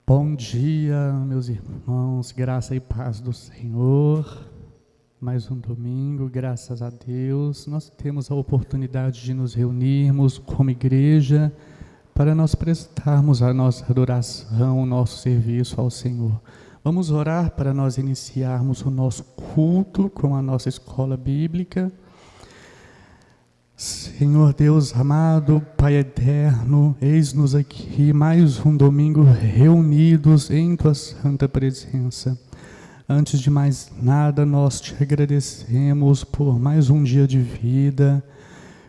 Bom dia, meus irmãos, graça e paz do Senhor. Mais um domingo, graças a Deus, nós temos a oportunidade de nos reunirmos como igreja para nós prestarmos a nossa adoração, o nosso serviço ao Senhor. Vamos orar para nós iniciarmos o nosso culto com a nossa escola bíblica. Senhor Deus amado, Pai eterno, eis-nos aqui mais um domingo reunidos em Tua santa presença. Antes de mais nada, nós Te agradecemos por mais um dia de vida,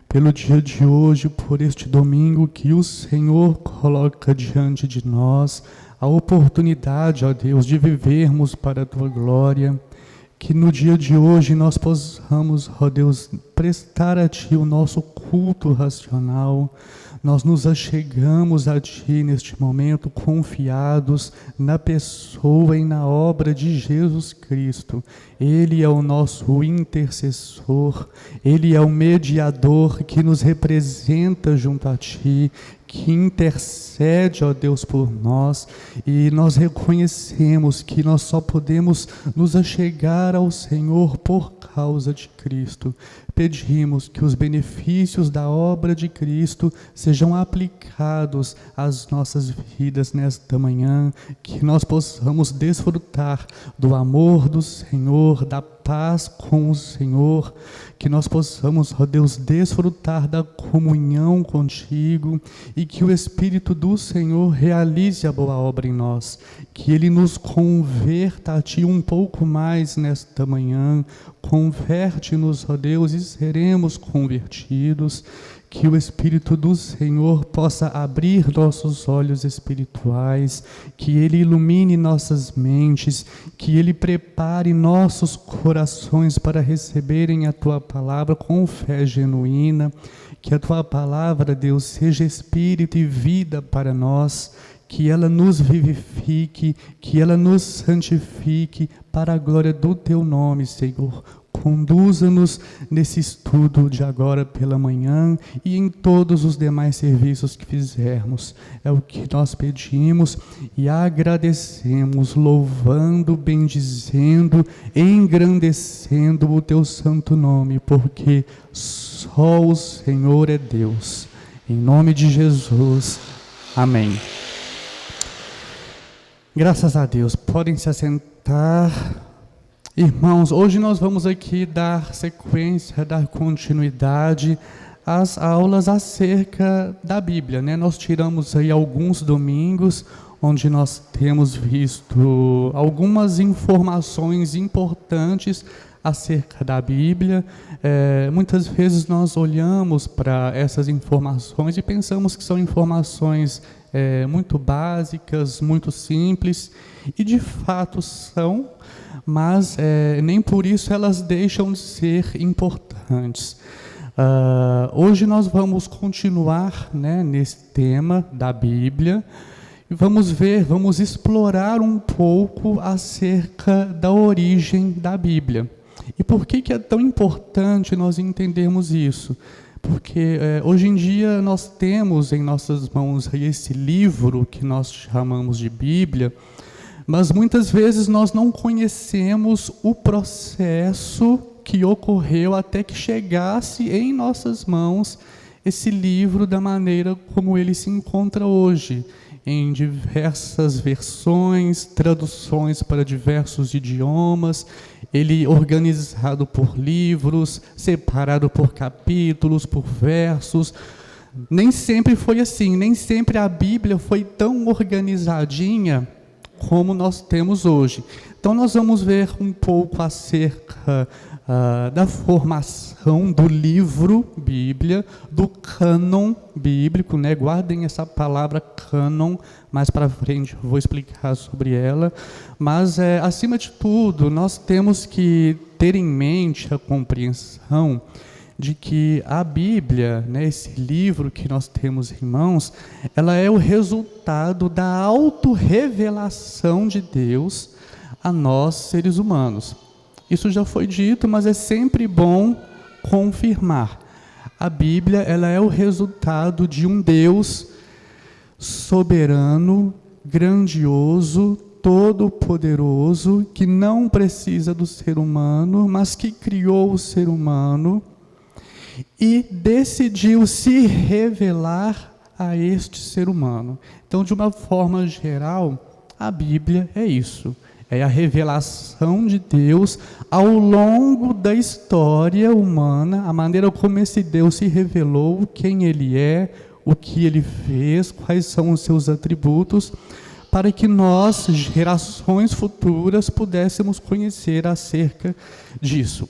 pelo dia de hoje, por este domingo que o Senhor coloca diante de nós, a oportunidade, ó Deus, de vivermos para a Tua glória. Que no dia de hoje nós possamos, ó Deus, prestar a Ti o nosso culto racional. Nós nos achegamos a Ti neste momento confiados na pessoa e na obra de Jesus Cristo. Ele é o nosso intercessor, Ele é o mediador que nos representa junto a Ti, que intercede, ó Deus, por nós, e nós reconhecemos que nós só podemos nos achegar ao Senhor por causa de Cristo. Pedimos que os benefícios da obra de Cristo sejam aplicados às nossas vidas nesta manhã, que nós possamos desfrutar do amor do Senhor, da paz com o Senhor, que nós possamos, ó Deus, desfrutar da comunhão contigo e que o Espírito do Senhor realize a boa obra em nós, que Ele nos converta a Ti um pouco mais nesta manhã, converte-nos, ó Deus, e seremos convertidos, que o Espírito do Senhor possa abrir nossos olhos espirituais, que Ele ilumine nossas mentes, que Ele prepare nossos corações para receberem a Tua palavra com fé genuína, que a Tua palavra, Deus, seja Espírito e vida para nós, que ela nos vivifique, que ela nos santifique para a glória do Teu nome, Senhor. Conduza-nos nesse estudo de agora pela manhã e em todos os demais serviços que fizermos. É o que nós pedimos e agradecemos, louvando, bendizendo, engrandecendo o Teu santo nome, porque só o Senhor é Deus. Em nome de Jesus, amém. Graças a Deus, podem se assentar. Irmãos, hoje nós vamos aqui dar sequência, dar continuidade às aulas acerca da Bíblia, né? Nós tiramos aí alguns domingos, onde nós temos visto algumas informações importantes acerca da Bíblia. Muitas vezes nós olhamos para essas informações e pensamos que são informações muito básicas, muito simples, e de fato são, mas nem por isso elas deixam de ser importantes. Hoje nós vamos continuar, né, nesse tema da Bíblia, e vamos explorar um pouco acerca da origem da Bíblia. E por que é tão importante nós entendermos isso? Porque hoje em dia nós temos em nossas mãos esse livro que nós chamamos de Bíblia, mas muitas vezes nós não conhecemos o processo que ocorreu até que chegasse em nossas mãos esse livro da maneira como ele se encontra hoje, em diversas versões, traduções para diversos idiomas, ele organizado por livros, separado por capítulos, por versos. Nem sempre foi assim, nem sempre a Bíblia foi tão organizadinha como nós temos hoje. Então nós vamos ver um pouco acerca da formação do livro Bíblia, do cânon bíblico, né? Guardem essa palavra cânon, mais para frente eu vou explicar sobre ela, mas acima de tudo nós temos que ter em mente a compreensão de que a Bíblia, né, esse livro que nós temos em mãos, ela é o resultado da autorrevelação de Deus a nós, seres humanos. Isso já foi dito, mas é sempre bom confirmar. A Bíblia, ela é o resultado de um Deus soberano grandioso, todo-poderoso, que não precisa do ser humano, mas que criou o ser humano e decidiu se revelar a este ser humano. Então, de uma forma geral, a Bíblia é isso. É a revelação de Deus ao longo da história humana, a maneira como esse Deus se revelou, quem Ele é, o que Ele fez, quais são os seus atributos, para que nós, gerações futuras, pudéssemos conhecer acerca disso.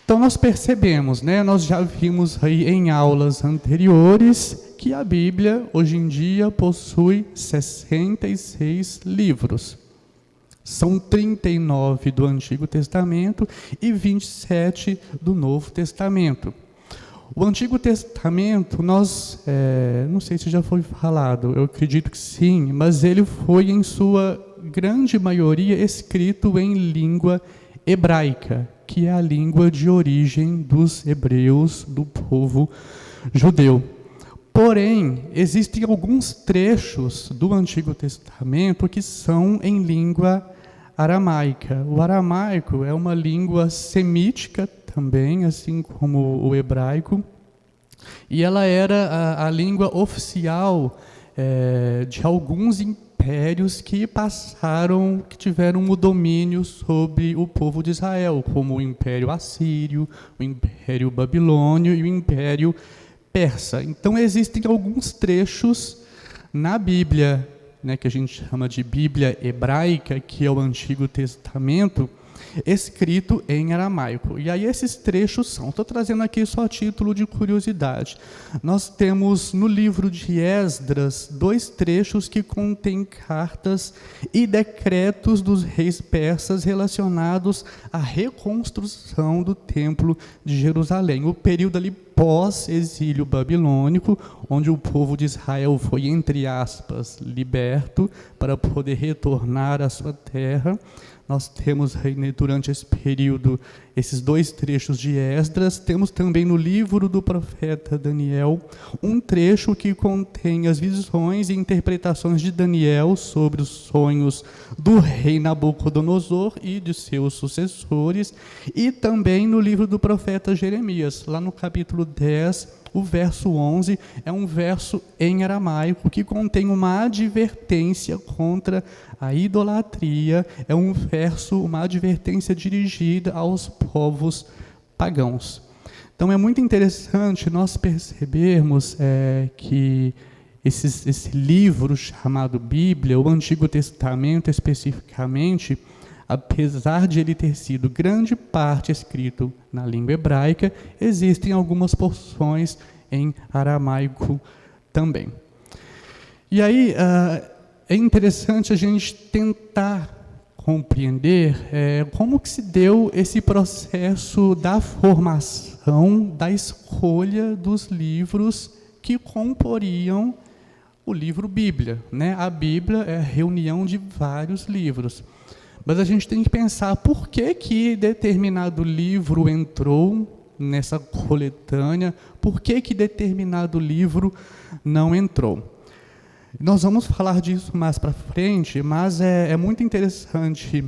Então nós percebemos, nós já vimos aí em aulas anteriores, que a Bíblia hoje em dia possui 66 livros. São 39 do Antigo Testamento e 27 do Novo Testamento. O Antigo Testamento, não sei se já foi falado, eu acredito que sim, mas ele foi, em sua grande maioria, escrito em língua hebraica, que é a língua de origem dos hebreus, do povo judeu. Porém, existem alguns trechos do Antigo Testamento que são em língua aramaica. O aramaico é uma língua semítica também, assim como o hebraico, e ela era a língua oficial de alguns impérios que tiveram o domínio sobre o povo de Israel, como o Império Assírio, o Império Babilônio e o Império Persa. Então existem alguns trechos na Bíblia, que a gente chama de Bíblia hebraica, que é o Antigo Testamento, escrito em aramaico. E aí esses trechos estou trazendo aqui só a título de curiosidade. Nós temos no livro de Esdras 2 trechos que contêm cartas e decretos dos reis persas relacionados à reconstrução do Templo de Jerusalém. O período ali pós-exílio babilônico, onde o povo de Israel foi, entre aspas, liberto para poder retornar à sua terra. Nós temos durante esse período esses 2 trechos de Esdras. Temos também no livro do profeta Daniel um trecho que contém as visões e interpretações de Daniel sobre os sonhos do rei Nabucodonosor e de seus sucessores. E também no livro do profeta Jeremias, lá no capítulo 10, o verso 11 é um verso em aramaico que contém uma advertência contra a idolatria, é uma advertência dirigida aos povos pagãos. Então é muito interessante nós percebermos que esse livro chamado Bíblia, o Antigo Testamento especificamente, apesar de ele ter sido grande parte escrito na língua hebraica, existem algumas porções em aramaico também. E aí é interessante a gente tentar compreender como que se deu esse processo da formação, da escolha dos livros que comporiam o livro Bíblia. A Bíblia é a reunião de vários livros. Mas a gente tem que pensar por que determinado livro entrou nessa coletânea, por que determinado livro não entrou. Nós vamos falar disso mais para frente, mas é muito interessante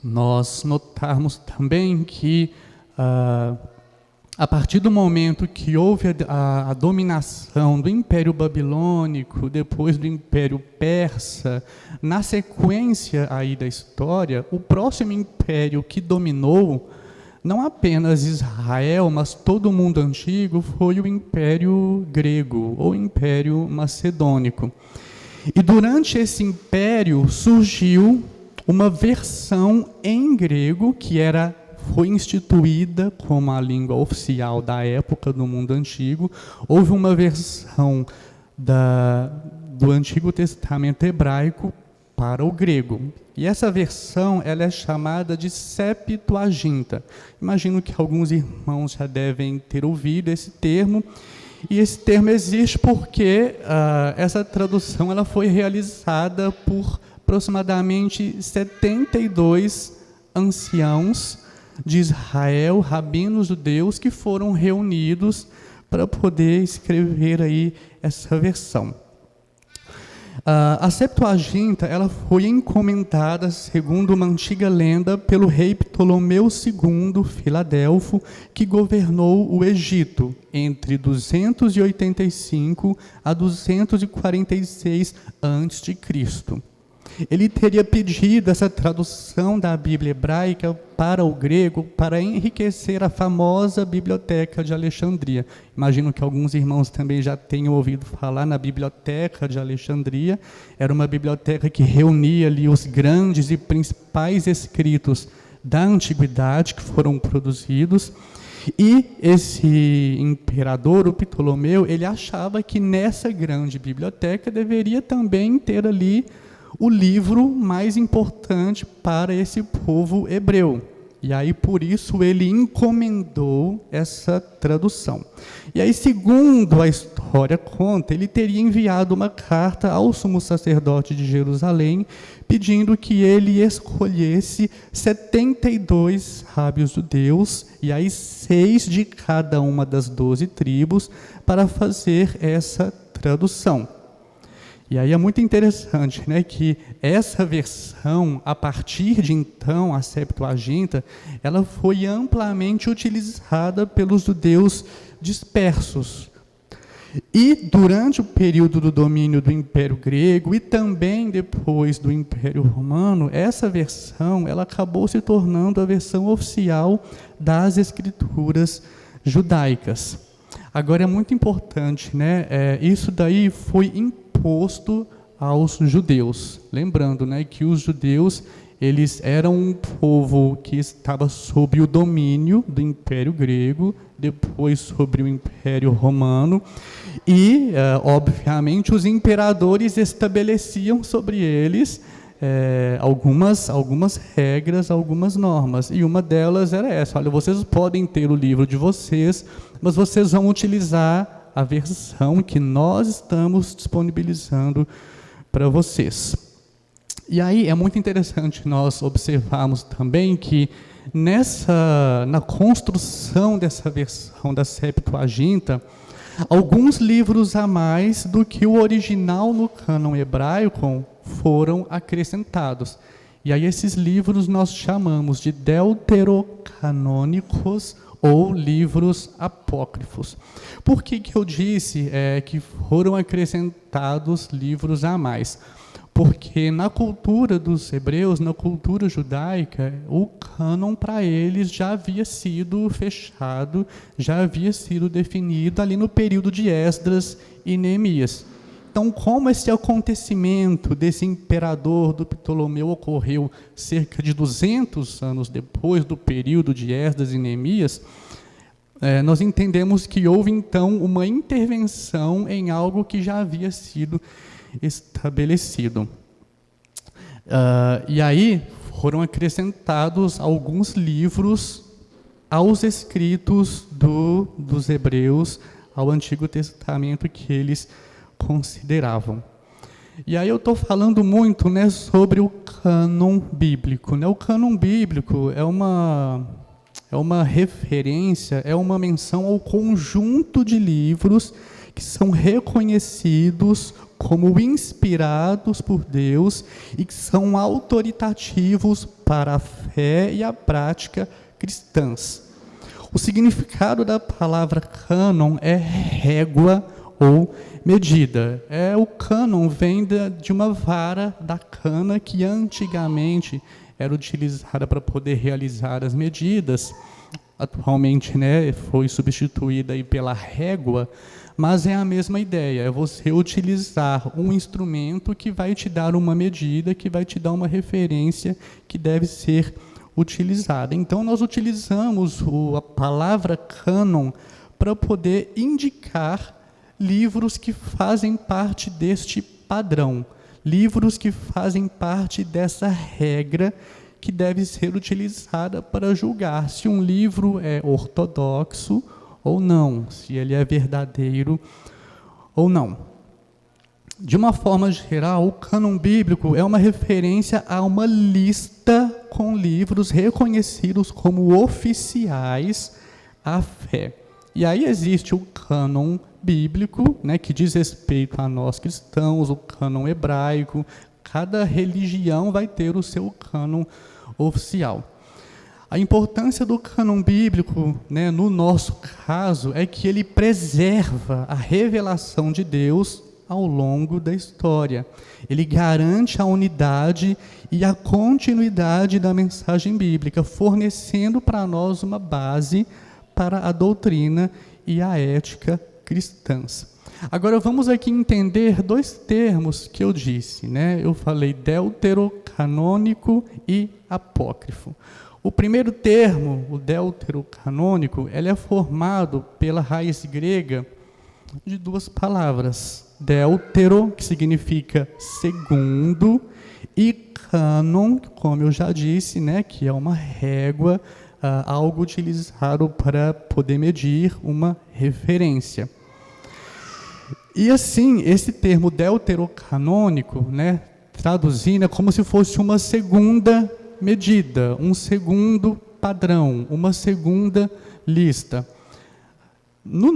nós notarmos também que a partir do momento que houve a dominação do Império Babilônico, depois do Império Persa, na sequência aí da história, o próximo império que dominou, não apenas Israel, mas todo o mundo antigo, foi o Império Grego, ou Império Macedônico. E durante esse império surgiu uma versão em grego que foi instituída como a língua oficial da época do mundo antigo. Houve uma versão do Antigo Testamento hebraico para o grego. E essa versão ela é chamada de Septuaginta. Imagino que alguns irmãos já devem ter ouvido esse termo. E esse termo existe porque essa tradução ela foi realizada por aproximadamente 72 anciãos de Israel, rabinos judeus, que foram reunidos para poder escrever aí essa versão. A Septuaginta ela foi encomendada, segundo uma antiga lenda, pelo rei Ptolomeu II Filadelfo, que governou o Egito entre 285 a 246 a.C. Ele teria pedido essa tradução da Bíblia hebraica para o grego para enriquecer a famosa Biblioteca de Alexandria. Imagino que alguns irmãos também já tenham ouvido falar na Biblioteca de Alexandria. Era uma biblioteca que reunia ali os grandes e principais escritos da antiguidade que foram produzidos. E esse imperador, o Ptolomeu, ele achava que nessa grande biblioteca deveria também ter ali o livro mais importante para esse povo hebreu. E aí, por isso, ele encomendou essa tradução. E aí, segundo a história conta, ele teria enviado uma carta ao sumo sacerdote de Jerusalém, pedindo que ele escolhesse 72 sábios judeus, e aí 6 de cada uma das 12 tribos, para fazer essa tradução. E aí é muito interessante, né, que essa versão, a partir de então, a Septuaginta, ela foi amplamente utilizada pelos judeus dispersos. E durante o período do domínio do Império Grego e também depois do Império Romano, essa versão ela acabou se tornando a versão oficial das Escrituras judaicas. Agora é muito importante, né, isso daí foi imposto aos judeus. Lembrando, né, que os judeus eles eram um povo que estava sob o domínio do Império Grego, depois sobre o Império Romano, e, obviamente, os imperadores estabeleciam sobre eles algumas regras, algumas normas, e uma delas era essa: olha, vocês podem ter o livro de vocês, mas vocês vão utilizar a versão que nós estamos disponibilizando para vocês. E aí é muito interessante nós observarmos também que na construção dessa versão da Septuaginta, alguns livros a mais do que o original no cânon hebraico foram acrescentados. E aí esses livros nós chamamos de deuterocanônicos ou livros apócrifos. Por que eu disse que foram acrescentados livros a mais? Porque na cultura dos hebreus, na cultura judaica, o cânon para eles já havia sido fechado, já havia sido definido ali no período de Esdras e Neemias. Então, como esse acontecimento desse imperador do Ptolomeu ocorreu cerca de 200 anos depois do período de Esdras e Neemias, nós entendemos que houve, então, uma intervenção em algo que já havia sido estabelecido. E aí foram acrescentados alguns livros aos escritos dos hebreus, ao Antigo Testamento que eles consideravam. E aí eu estou falando muito, né, sobre o cânon bíblico. Né? O cânon bíblico é uma referência, é uma menção ao conjunto de livros que são reconhecidos como inspirados por Deus e que são autoritativos para a fé e a prática cristãs. O significado da palavra cânon é régua ou medida. O cânon vem de uma vara da cana que antigamente era utilizada para poder realizar as medidas. Atualmente, né, foi substituída aí pela régua, mas é a mesma ideia, é você utilizar um instrumento que vai te dar uma medida, que vai te dar uma referência que deve ser utilizada. Então, nós utilizamos a palavra cânon para poder indicar livros que fazem parte deste padrão, livros que fazem parte dessa regra que deve ser utilizada para julgar se um livro é ortodoxo ou não, se ele é verdadeiro ou não. De uma forma geral, o cânon bíblico é uma referência a uma lista com livros reconhecidos como oficiais à fé. E aí existe o cânon bíblico, né, que diz respeito a nós cristãos, o cânon hebraico. Cada religião vai ter o seu cânon oficial. A importância do cânon bíblico, né, no nosso caso, é que ele preserva a revelação de Deus ao longo da história. Ele garante a unidade e a continuidade da mensagem bíblica, fornecendo para nós uma base para a doutrina e a ética cristãs. Agora vamos aqui entender dois termos que eu disse, né? Eu falei deuterocanônico e apócrifo. O primeiro termo, o deuterocanônico, ele é formado pela raiz grega de duas palavras. Deutero, que significa segundo, e cânon, como eu já disse, né, que é uma régua, algo utilizado para poder medir uma referência. E assim, esse termo deuterocanônico, né, traduzindo, é como se fosse uma segunda medida, um segundo padrão, uma segunda lista. No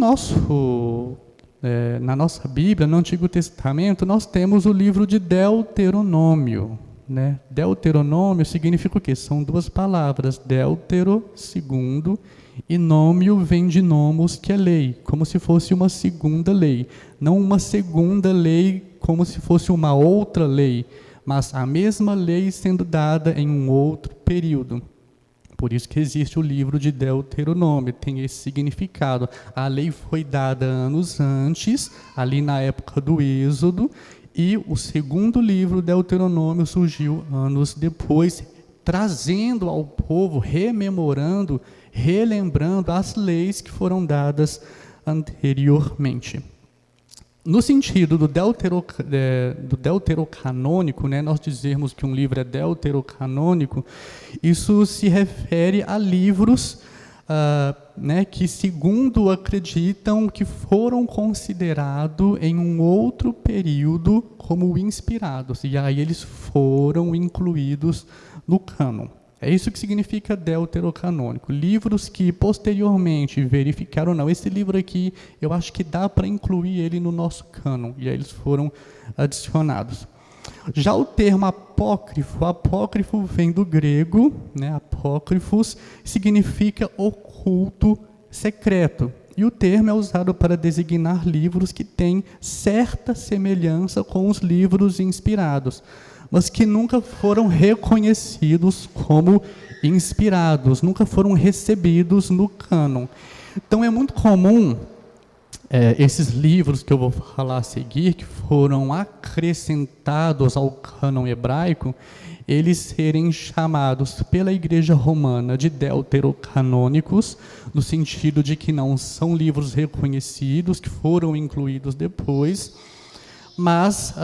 na nossa Bíblia, no Antigo Testamento, nós temos o livro de Deuteronômio, né? Deuteronômio significa o quê? São duas palavras, deutero, segundo, e nômio vem de nomos, que é lei, como se fosse uma segunda lei. Não uma segunda lei como se fosse uma outra lei, mas a mesma lei sendo dada em um outro período. Por isso que existe o livro de Deuteronômio, tem esse significado. A lei foi dada anos antes, ali na época do Êxodo, e o segundo livro, Deuteronômio, surgiu anos depois, trazendo ao povo, rememorando, relembrando as leis que foram dadas anteriormente. No sentido do deuterocanônico, né, nós dizermos que um livro é deuterocanônico, isso se refere a livros né, que, segundo acreditam, que foram considerados em um outro período como inspirados, e aí eles foram incluídos no cânon. É isso que significa deuterocanônico. Livros que posteriormente verificaram, não, esse livro aqui, eu acho que dá para incluir ele no nosso cânon, e aí eles foram adicionados. Já o termo apócrifo vem do grego, né, apócrifos, significa oculto, secreto. E o termo é usado para designar livros que têm certa semelhança com os livros inspirados, mas que nunca foram reconhecidos como inspirados, nunca foram recebidos no cânon. Então é muito comum esses livros que eu vou falar a seguir, que foram acrescentados ao cânon hebraico, eles serem chamados pela Igreja Romana de deuterocanônicos, no sentido de que não são livros reconhecidos, que foram incluídos depois, mas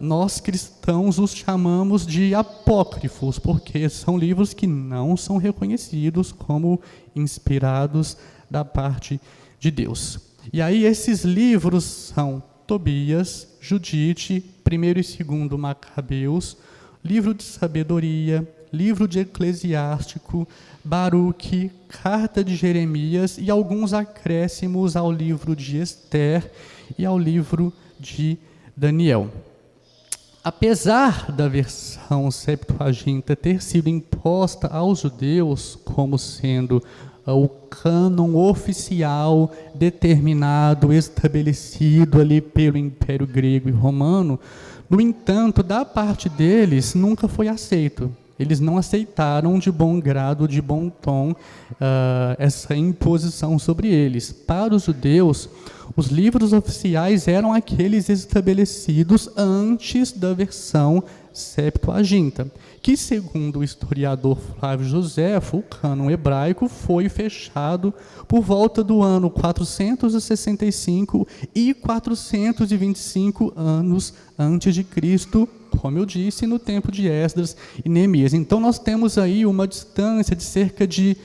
nós cristãos os chamamos de apócrifos, porque são livros que não são reconhecidos como inspirados da parte de Deus. E aí esses livros são Tobias, Judite, 1º e 2º Macabeus, livro de sabedoria, livro de Eclesiástico, Baruque, carta de Jeremias e alguns acréscimos ao livro de Esther e ao livro de Daniel. Apesar da versão Septuaginta ter sido imposta aos judeus como sendo o cânon oficial determinado, estabelecido ali pelo Império Grego e Romano, no entanto, da parte deles, nunca foi aceito. Eles não aceitaram de bom grado, de bom tom, essa imposição sobre eles. Para os judeus, os livros oficiais eram aqueles estabelecidos antes da versão Septuaginta, que, segundo o historiador Flávio Joséfo, o cânon hebraico foi fechado por volta do ano 465 e 425 anos antes de Cristo, como eu disse, no tempo de Esdras e Neemias. Então, nós temos aí uma distância de cerca de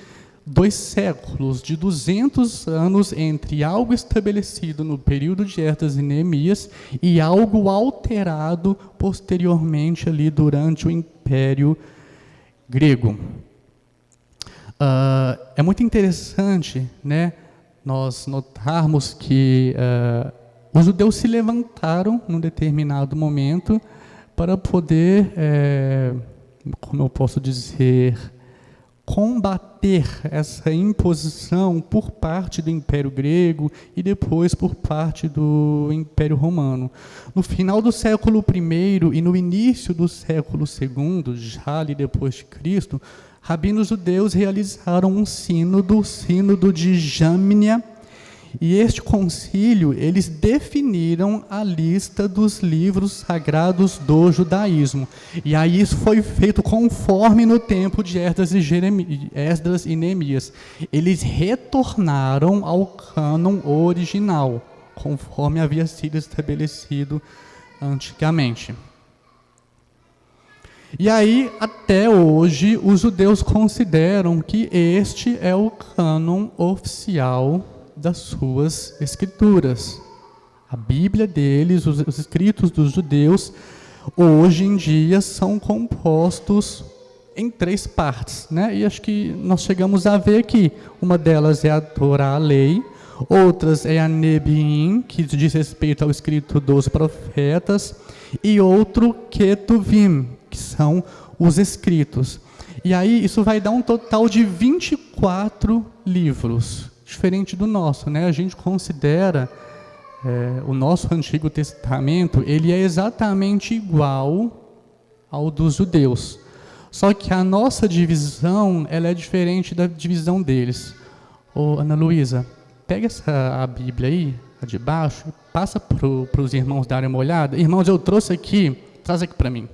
2 séculos, de 200 anos, entre algo estabelecido no período de Esdras e Neemias e algo alterado posteriormente ali durante o Império Grego. É muito interessante, né, nós notarmos que os judeus se levantaram num determinado momento para poder, como eu posso dizer, combater essa imposição por parte do Império Grego e depois por parte do Império Romano. No final do século I e no início do século II, já ali depois de Cristo, rabinos judeus realizaram um sínodo, o sínodo de Jamnia, e este concílio, eles definiram a lista dos livros sagrados do judaísmo. E aí isso foi feito conforme no tempo de Esdras e Neemias. Eles retornaram ao cânon original, conforme havia sido estabelecido antigamente. E aí, até hoje, os judeus consideram que este é o cânon oficial das suas escrituras. A Bíblia deles, os escritos dos judeus, hoje em dia são compostos em 3 partes, né? E acho que nós chegamos a ver que uma delas é a Torá, a lei, outras é a Nebiim, que diz respeito ao escrito dos profetas, e outro Ketuvim, que são os escritos. E aí isso vai dar um total de 24 livros, diferente do nosso, né? A gente considera o nosso Antigo Testamento, ele é exatamente igual ao dos judeus. Só que a nossa divisão, ela é diferente da divisão deles. Ô, Ana Luísa, pega a Bíblia aí, a de baixo, e passa para os irmãos darem uma olhada. Irmãos, eu trouxe aqui, traz aqui para mim.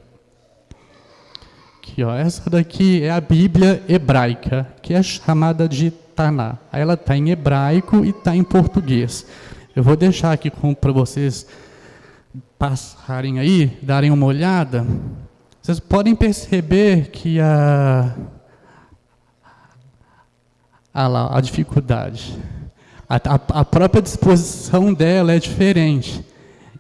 Aqui, ó, essa daqui é a Bíblia hebraica, que é chamada de Taná. Aí ela está em hebraico e está em português. Eu vou deixar aqui para vocês passarem aí, darem uma olhada. Vocês podem perceber que a dificuldade, a própria disposição dela é diferente.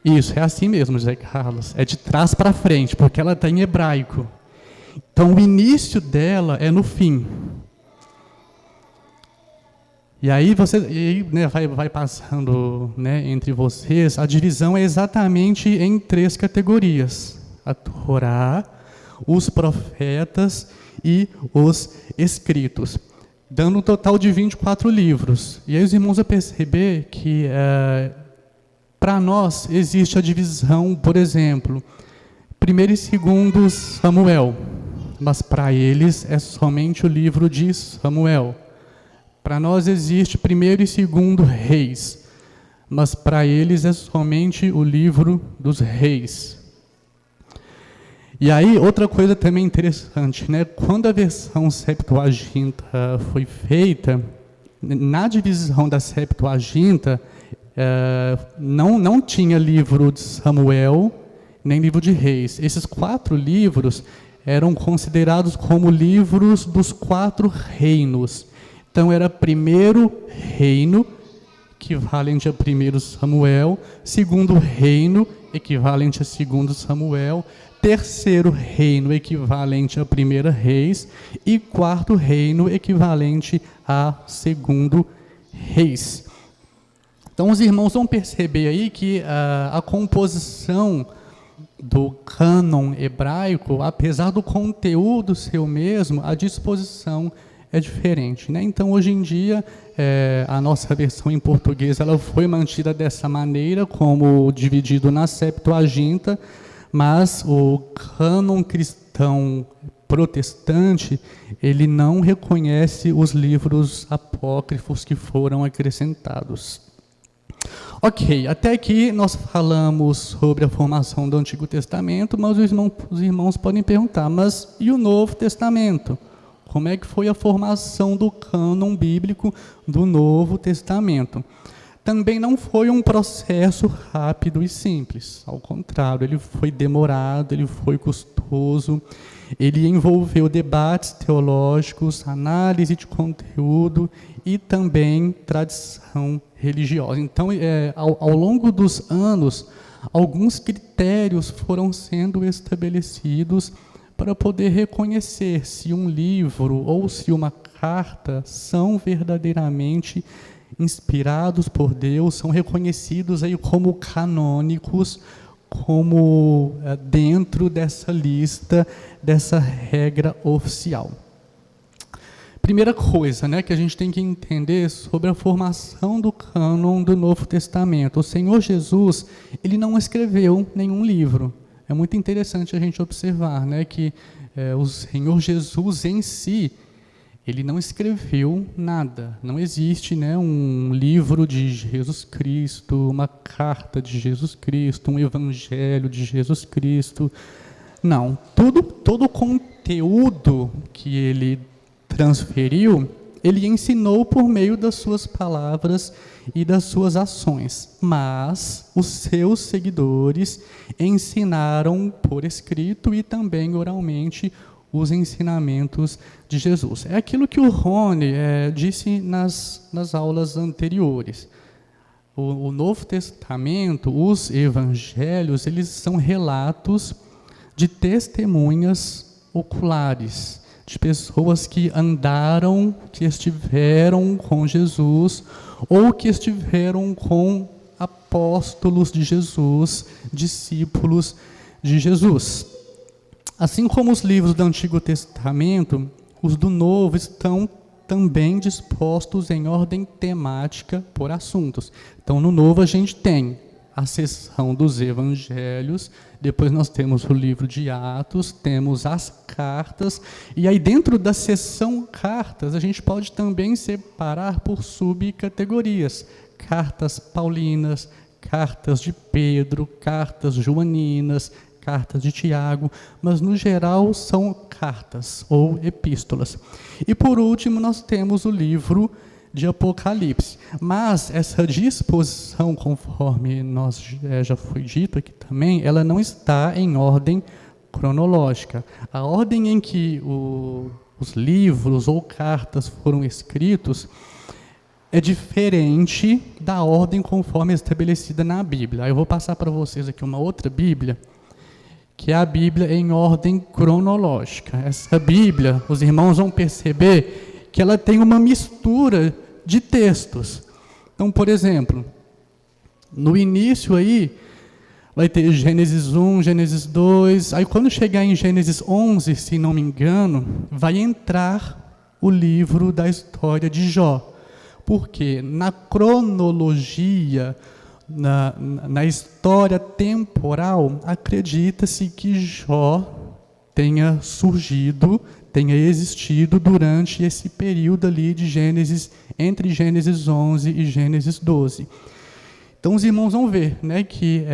Isso, é assim mesmo, José Carlos. É de trás para frente, porque ela está em hebraico. Então, o início dela é no fim. E aí você vai passando, né, entre vocês, a divisão é exatamente em 3 categorias: a Torá, os profetas e os escritos, dando um total de 24 livros. E aí os irmãos vão perceber que para nós existe a divisão, por exemplo, 1º e 2º Samuel, mas para eles é somente o livro de Samuel. Para nós existe 1º e 2º Reis, mas para eles é somente o livro dos reis. E aí, outra coisa também interessante, né? Quando a versão Septuaginta foi feita, na divisão da Septuaginta, não tinha livro de Samuel, nem livro de Reis. Esses 4 livros eram considerados como livros dos 4 reinos. Então, era 1º reino, equivalente a 1º Samuel, 2º reino, equivalente a 2º Samuel, 3º reino, equivalente a 1º Reis, e 4º reino, equivalente a 2º Reis. Então, os irmãos vão perceber aí que a composição do cânon hebraico, apesar do conteúdo ser o mesmo, a disposição é diferente, né? Então, hoje em dia, a nossa versão em português ela foi mantida dessa maneira, como dividido na Septuaginta, mas o cânon cristão protestante, ele não reconhece os livros apócrifos que foram acrescentados. Ok, até aqui nós falamos sobre a formação do Antigo Testamento, mas os irmãos podem perguntar, mas e o Novo Testamento? Como é que foi a formação do cânon bíblico do Novo Testamento? Também não foi um processo rápido e simples. Ao contrário, ele foi demorado, ele foi custoso, ele envolveu debates teológicos, análise de conteúdo e também tradição religiosa. Então, ao longo dos anos, alguns critérios foram sendo estabelecidos para poder reconhecer se um livro ou se uma carta são verdadeiramente inspirados por Deus, são reconhecidos aí como canônicos, como dentro dessa lista, dessa regra oficial. Primeira coisa, né, que a gente tem que entender sobre a formação do cânon do Novo Testamento. O Senhor Jesus, ele não escreveu nenhum livro. É muito interessante a gente observar, né, que o Senhor Jesus em si, ele não escreveu nada. Não existe, né, um livro de Jesus Cristo, uma carta de Jesus Cristo, um evangelho de Jesus Cristo. Não. Todo o conteúdo que ele transferiu, ele ensinou por meio das suas palavras e das suas ações. Mas os seus seguidores ensinaram por escrito e também oralmente os ensinamentos de Jesus. É aquilo que o Rony disse nas aulas anteriores. O Novo Testamento, os evangelhos, eles são relatos de testemunhas oculares, de pessoas que andaram, que estiveram com Jesus, ou que estiveram com apóstolos de Jesus, discípulos de Jesus. Assim como os livros do Antigo Testamento, os do Novo estão também dispostos em ordem temática por assuntos. Então, no Novo a gente tem a seção dos evangelhos, depois nós temos o livro de Atos, temos as cartas, e aí dentro da seção cartas, a gente pode também separar por subcategorias. Cartas paulinas, cartas de Pedro, cartas joaninas, cartas de Tiago, mas no geral são cartas ou epístolas. E por último nós temos o livro de Apocalipse. Mas essa disposição, conforme já foi dito aqui também, ela não está em ordem cronológica. A ordem em que os livros ou cartas foram escritos é diferente da ordem conforme estabelecida na Bíblia. Aí eu vou passar para vocês aqui uma outra Bíblia, que é a Bíblia em ordem cronológica. Essa Bíblia, os irmãos vão perceber que ela tem uma mistura de textos. Então, por exemplo, no início aí, vai ter Gênesis 1, Gênesis 2, aí quando chegar em Gênesis 11, se não me engano, vai entrar o livro da história de Jó. Porque na cronologia, na história temporal, acredita-se que Jó tenha surgido, tenha existido durante esse período ali de Gênesis, entre Gênesis 11 e Gênesis 12. Então os irmãos vão ver, né, que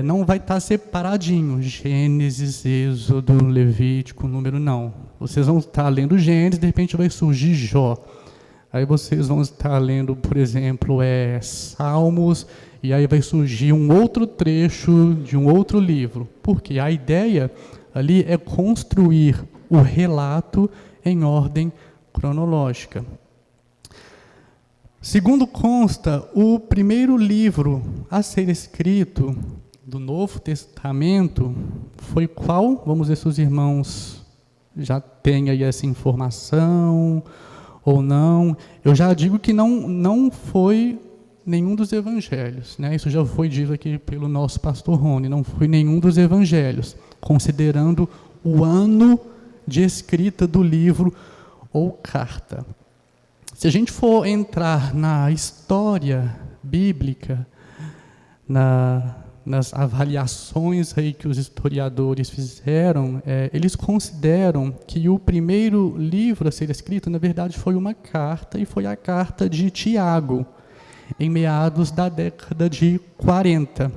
não vai estar separadinho, Gênesis, Êxodo, Levítico, Número, não. Vocês vão estar lendo Gênesis, de repente vai surgir Jó. Aí vocês vão estar lendo, por exemplo, Salmos, e aí vai surgir um outro trecho de um outro livro. Porque a ideia ali é construir o relato em ordem cronológica. Segundo consta, o primeiro livro a ser escrito do Novo Testamento foi qual? Vamos ver se os irmãos já têm aí essa informação ou não. Eu já digo que não foi nenhum dos evangelhos, né? Isso já foi dito aqui pelo nosso pastor Rony, não foi nenhum dos evangelhos, considerando o ano de escrita do livro ou carta. Se a gente for entrar na história bíblica, nas avaliações aí que os historiadores fizeram, eles consideram que o primeiro livro a ser escrito, na verdade, foi uma carta, e foi a carta de Tiago, em meados da década de 40.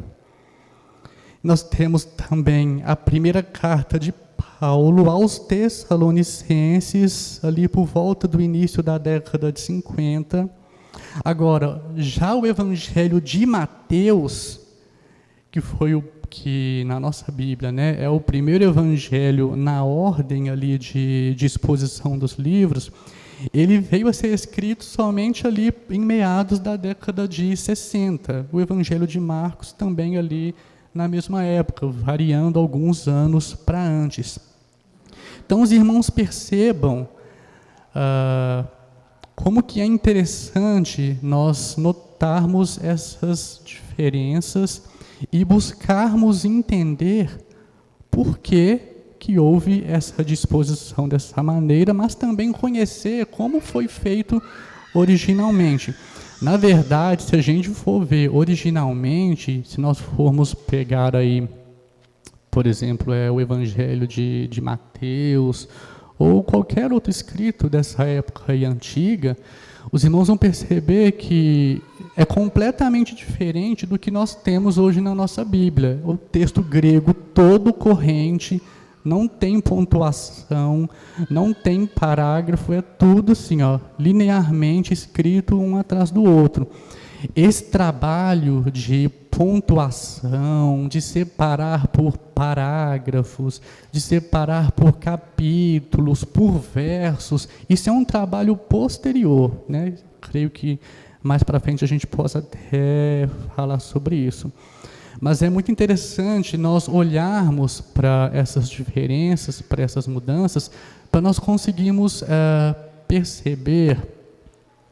Nós temos também a primeira carta de Paulo aos Tessalonicenses, ali por volta do início da década de 50. Agora, já o Evangelho de Mateus, que foi o que na nossa Bíblia, né, é o primeiro evangelho na ordem ali de exposição dos livros, ele veio a ser escrito somente ali em meados da década de 60. O Evangelho de Marcos também ali na mesma época, variando alguns anos para antes. Então, os irmãos percebam como que é interessante nós notarmos essas diferenças e buscarmos entender por que houve essa disposição dessa maneira, mas também conhecer como foi feito originalmente. Na verdade, se a gente for ver originalmente, se nós formos pegar aí, por exemplo, o Evangelho de Mateus, ou qualquer outro escrito dessa época aí antiga, os irmãos vão perceber que é completamente diferente do que nós temos hoje na nossa Bíblia. O texto grego todo corrente, não tem pontuação, não tem parágrafo, é tudo assim, ó, linearmente escrito um atrás do outro. Esse trabalho de pontuação, de separar por parágrafos, de separar por capítulos, por versos, isso é um trabalho posterior, né? Creio que mais para frente a gente possa até falar sobre isso. Mas é muito interessante nós olharmos para essas diferenças, para essas mudanças, para nós conseguirmos perceber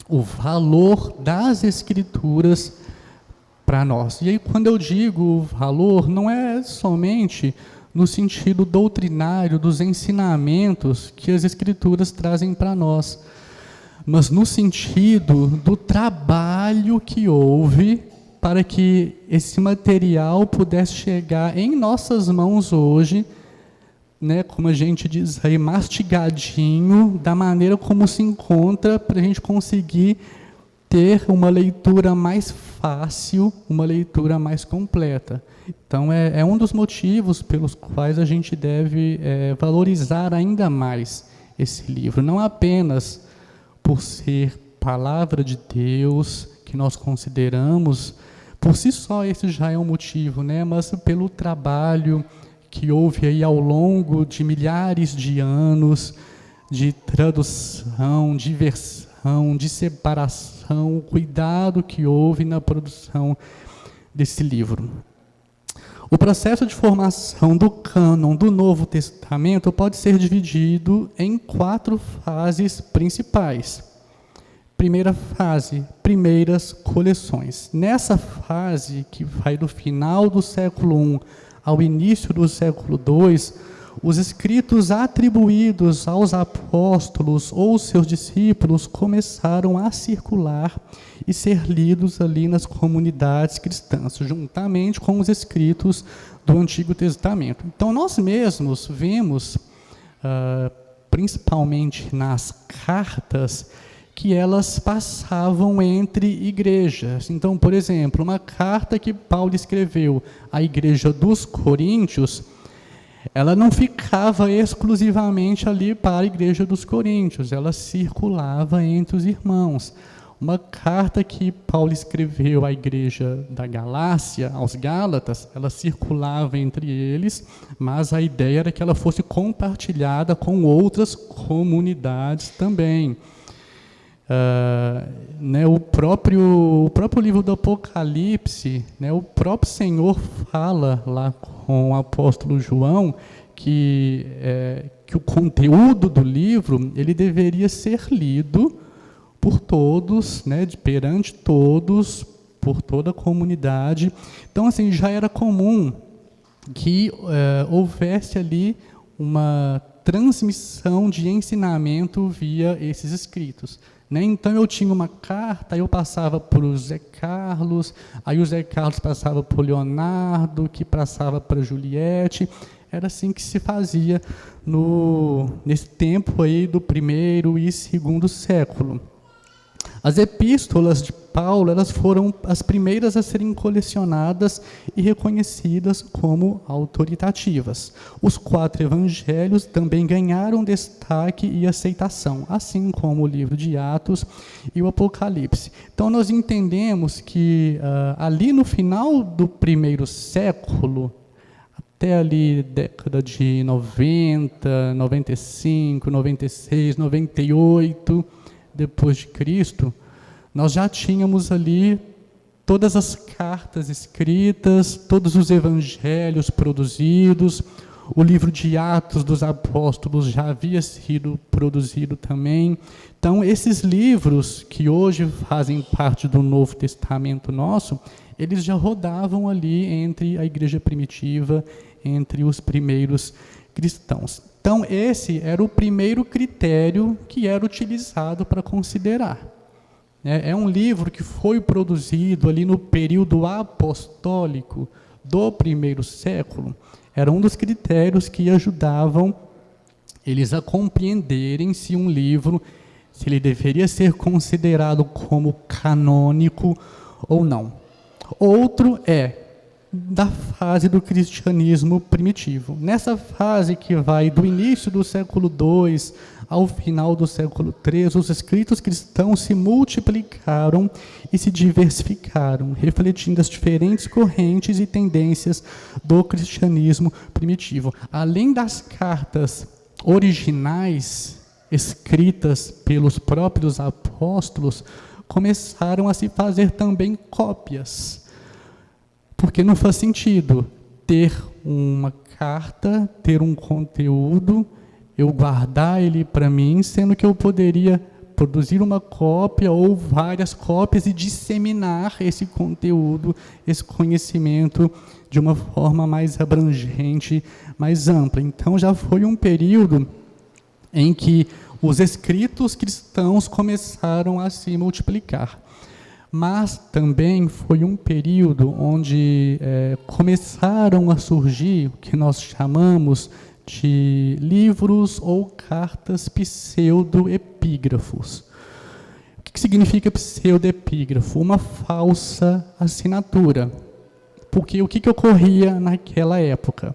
o valor das Escrituras para nós. E aí, quando eu digo valor, não é somente no sentido doutrinário dos ensinamentos que as Escrituras trazem para nós, mas no sentido do trabalho que houve para que esse material pudesse chegar em nossas mãos hoje, né, como a gente diz aí, mastigadinho, da maneira como se encontra, para a gente conseguir ter uma leitura mais fácil, uma leitura mais completa. Então, é um dos motivos pelos quais a gente deve valorizar ainda mais esse livro, não apenas por ser palavra de Deus, que nós consideramos, por si só esse já é um motivo, né? Mas pelo trabalho que houve aí ao longo de milhares de anos, de tradução, de versão, de separação, o cuidado que houve na produção desse livro. O processo de formação do cânon do Novo Testamento pode ser dividido em 4 fases principais. Primeira fase, primeiras coleções. Nessa fase, que vai do final do século I ao início do século II, os escritos atribuídos aos apóstolos ou seus discípulos começaram a circular e ser lidos ali nas comunidades cristãs, juntamente com os escritos do Antigo Testamento. Então, nós mesmos vemos, principalmente nas cartas, que elas passavam entre igrejas. Então, por exemplo, uma carta que Paulo escreveu à igreja dos Coríntios, ela não ficava exclusivamente ali para a igreja dos Coríntios, ela circulava entre os irmãos. Uma carta que Paulo escreveu à igreja da Galácia, aos Gálatas, ela circulava entre eles, mas a ideia era que ela fosse compartilhada com outras comunidades também. O próprio livro do Apocalipse, né, o próprio Senhor fala lá com o apóstolo João que o conteúdo do livro ele deveria ser lido por todos, né, perante todos, por toda a comunidade. Então, assim, já era comum que houvesse ali uma transmissão de ensinamento via esses escritos. Né? Então, eu tinha uma carta, aí eu passava para o Zé Carlos, aí o Zé Carlos passava para o Leonardo, que passava para a Juliette. Era assim que se fazia nesse tempo aí do 1º e 2º século. As epístolas de Paulo, elas foram as primeiras a serem colecionadas e reconhecidas como autoritativas. Os 4 evangelhos também ganharam destaque e aceitação, assim como o livro de Atos e o Apocalipse. Então, nós entendemos que ali no final do 1º século, até ali década de 90, 95, 96, 98, depois de Cristo, nós já tínhamos ali todas as cartas escritas, todos os evangelhos produzidos, O livro de Atos dos Apóstolos já havia sido produzido também. Então, esses livros que hoje fazem parte do Novo Testamento nosso, eles já rodavam ali entre a igreja primitiva, entre os primeiros cristãos. Então, esse era o primeiro critério que era utilizado para considerar. É um livro que foi produzido ali no período apostólico do primeiro século. Era um dos critérios que ajudavam eles a compreenderem se um livro, se ele deveria ser considerado como canônico ou não. Outro é da fase do cristianismo primitivo. Nessa fase que vai do início do século II ao final do século III, os escritos cristãos se multiplicaram e se diversificaram, refletindo as diferentes correntes e tendências do cristianismo primitivo. Além das cartas originais, escritas pelos próprios apóstolos, começaram a se fazer também cópias. Porque não faz sentido ter uma carta, ter um conteúdo, eu guardar ele para mim, sendo que eu poderia produzir uma cópia ou várias cópias e disseminar esse conteúdo, esse conhecimento de uma forma mais abrangente, mais ampla. Então já foi um período em que os escritos cristãos começaram a se multiplicar. Mas também foi um período onde começaram a surgir o que nós chamamos de livros ou cartas pseudoepígrafos. O que significa pseudoepígrafo? Uma falsa assinatura. Porque o que ocorria naquela época?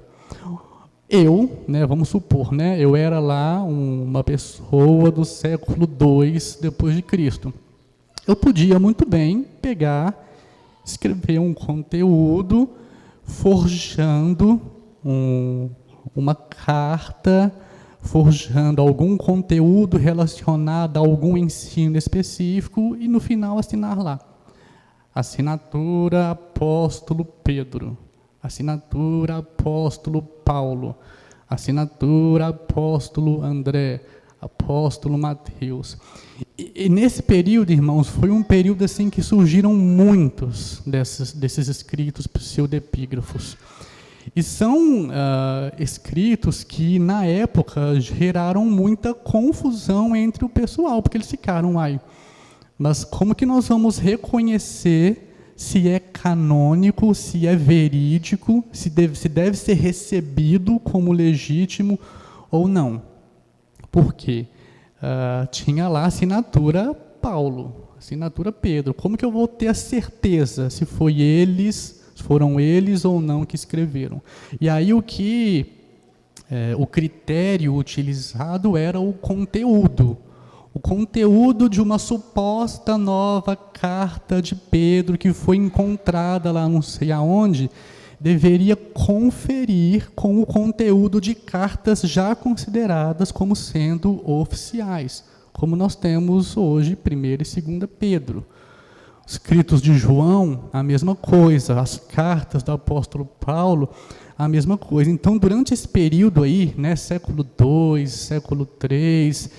Eu, vamos supor, eu era lá uma pessoa do século II depois de Cristo. Eu podia muito bem pegar, escrever um conteúdo, forjando uma carta, forjando algum conteúdo relacionado a algum ensino específico e no final assinar lá. Assinatura Apóstolo Pedro, assinatura Apóstolo Paulo, assinatura Apóstolo André, Apóstolo Mateus. E nesse período, irmãos, foi um período assim que surgiram muitos desses escritos pseudepígrafos. E são escritos que, na época, geraram muita confusão entre o pessoal, porque eles ficaram, mas como que nós vamos reconhecer se é canônico, se é verídico, se deve ser recebido como legítimo ou não? Porque tinha lá a assinatura Paulo, assinatura Pedro. Como que eu vou ter a certeza se foram eles ou não que escreveram? E aí o critério utilizado era o conteúdo de uma suposta nova carta de Pedro que foi encontrada lá não sei aonde, deveria conferir com o conteúdo de cartas já consideradas como sendo oficiais, como nós temos hoje 1ª e 2ª Pedro. Os escritos de João, a mesma coisa, as cartas do apóstolo Paulo, a mesma coisa. Então, durante esse período aí, século II, século III,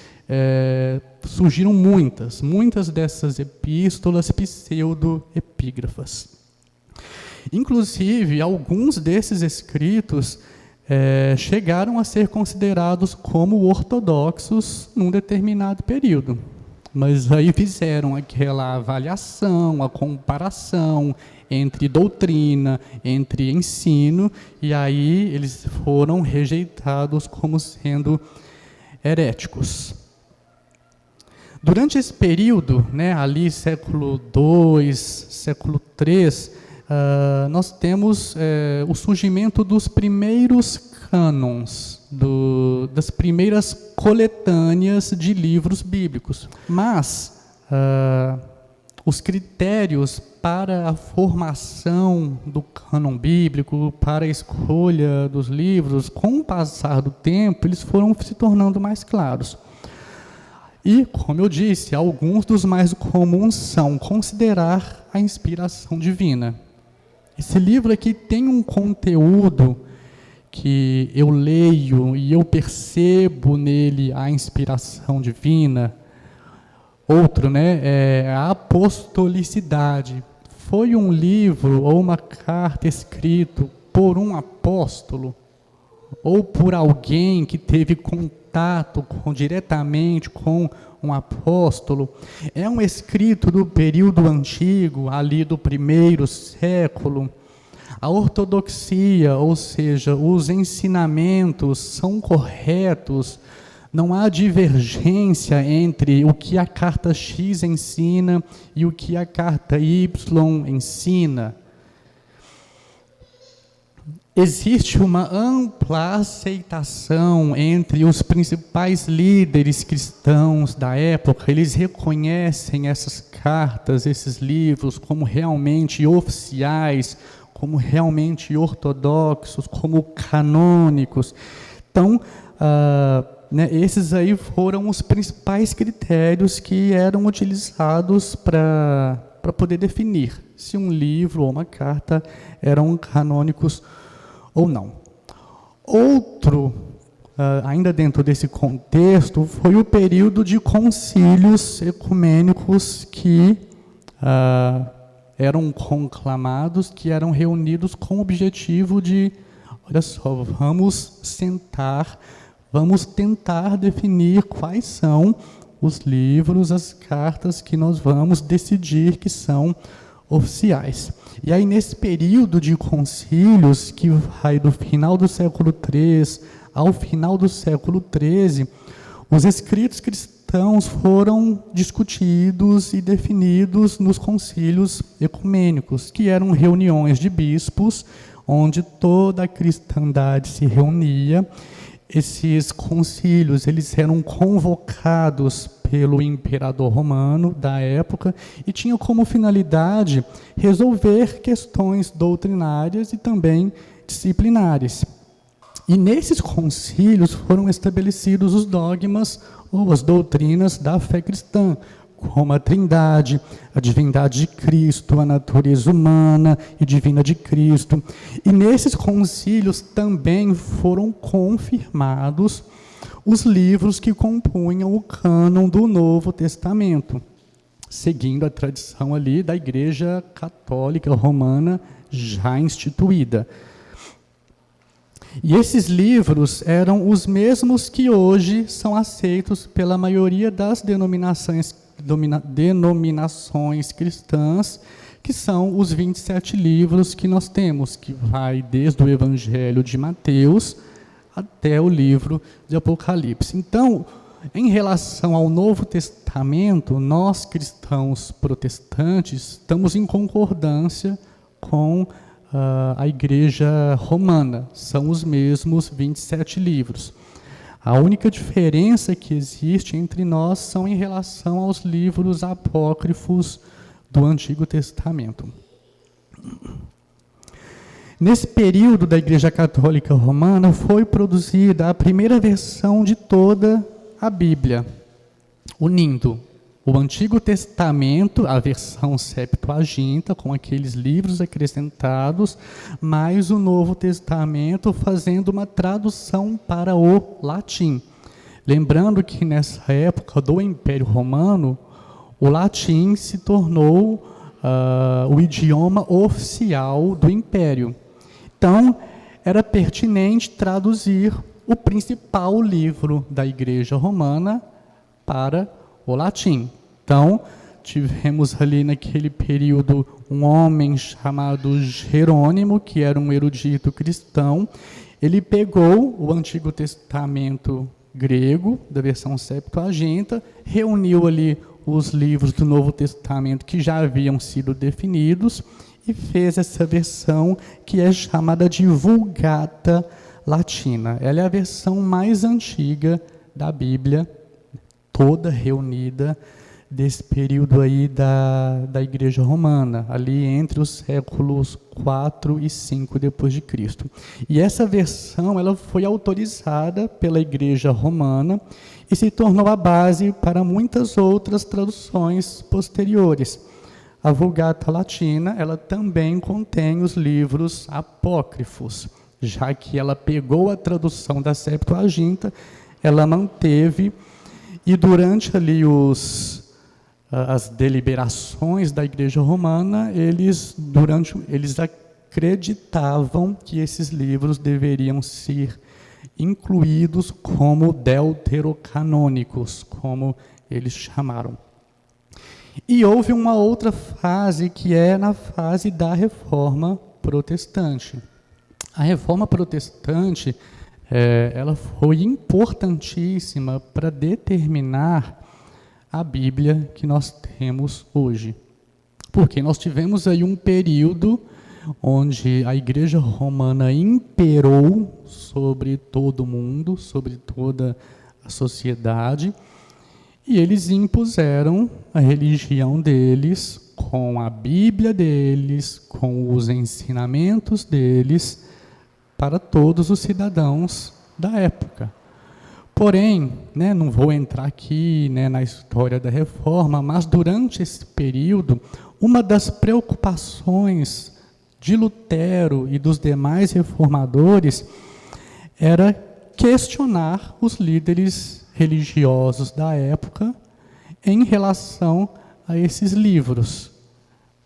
surgiram muitas dessas epístolas pseudoepígrafas. Inclusive, alguns desses escritos chegaram a ser considerados como ortodoxos num determinado período. Mas aí fizeram aquela avaliação, a comparação entre doutrina, entre ensino, e aí eles foram rejeitados como sendo heréticos. Durante esse período, ali século II, século III, nós temos o surgimento dos primeiros cânons, das primeiras coletâneas de livros bíblicos. Mas os critérios para a formação do cânon bíblico, para a escolha dos livros, com o passar do tempo, eles foram se tornando mais claros. E, como eu disse, alguns dos mais comuns são considerar a inspiração divina. Esse livro aqui tem um conteúdo que eu leio e eu percebo nele a inspiração divina. Outro, é a apostolicidade. Foi um livro ou uma carta escrito por um apóstolo ou por alguém que teve contato diretamente com um apóstolo. É um escrito do período antigo, ali do 1º século. A ortodoxia, ou seja, os ensinamentos são corretos, não há divergência entre o que a carta X ensina e o que a carta Y ensina. Existe uma ampla aceitação entre os principais líderes cristãos da época. Eles reconhecem essas cartas, esses livros, como realmente oficiais, como realmente ortodoxos, como canônicos. Então, esses aí foram os principais critérios que eram utilizados para poder definir se um livro ou uma carta eram canônicos ou não. Outro, ainda dentro desse contexto, foi o período de concílios ecumênicos que eram conclamados, que eram reunidos com o objetivo de, olha só, vamos tentar definir quais são os livros, as cartas que nós vamos decidir que são oficiais. E aí, nesse período de concílios, que vai do final do século III ao final do século XIII, os escritos cristãos foram discutidos e definidos nos concílios ecumênicos, que eram reuniões de bispos, onde toda a cristandade se reunia. Esses concílios, eles eram convocados pelo imperador romano da época e tinham como finalidade resolver questões doutrinárias e também disciplinares. E nesses concílios foram estabelecidos os dogmas ou as doutrinas da fé cristã, como a Trindade, a divindade de Cristo, a natureza humana e divina de Cristo. E nesses concílios também foram confirmados os livros que compunham o cânon do Novo Testamento, seguindo a tradição ali da Igreja Católica Romana já instituída. E esses livros eram os mesmos que hoje são aceitos pela maioria das denominações cristãs, que são os 27 livros que nós temos, que vai desde o Evangelho de Mateus até o livro de Apocalipse. Então, em relação ao Novo Testamento, nós cristãos protestantes estamos em concordância com a Igreja Romana. São os mesmos 27 livros. A única diferença que existe entre nós são em relação aos livros apócrifos do Antigo Testamento. Nesse período da Igreja Católica Romana foi produzida a primeira versão de toda a Bíblia, unindo o Antigo Testamento, a versão Septuaginta, com aqueles livros acrescentados, mais o Novo Testamento, fazendo uma tradução para o latim. Lembrando que nessa época do Império Romano, o latim se tornou o idioma oficial do Império. Então, era pertinente traduzir o principal livro da Igreja Romana para o latim. Então, tivemos ali naquele período um homem chamado Jerônimo, que era um erudito cristão. Ele pegou o Antigo Testamento grego, da versão Septuaginta, reuniu ali os livros do Novo Testamento que já haviam sido definidos e fez essa versão que é chamada de Vulgata Latina. Ela é a versão mais antiga da Bíblia, toda reunida desse período aí da Igreja Romana, ali entre os séculos 4 e 5 depois de Cristo. E essa versão ela foi autorizada pela Igreja Romana e se tornou a base para muitas outras traduções posteriores. A Vulgata Latina, ela também contém os livros apócrifos. já que ela pegou a tradução da Septuaginta, ela manteve, e durante ali as deliberações da Igreja Romana, eles acreditavam que esses livros deveriam ser incluídos como deuterocanônicos, como eles chamaram. E houve uma outra fase, que é na fase da Reforma Protestante. A Reforma Protestante, ela foi importantíssima para determinar a Bíblia que nós temos hoje. Porque nós tivemos aí um período onde a Igreja Romana imperou sobre todo mundo, sobre toda a sociedade, e eles impuseram a religião deles, com a Bíblia deles, com os ensinamentos deles, para todos os cidadãos da época. Porém, não vou entrar aqui na história da Reforma, mas durante esse período, uma das preocupações de Lutero e dos demais reformadores era questionar os líderes religiosos da época em relação a esses livros,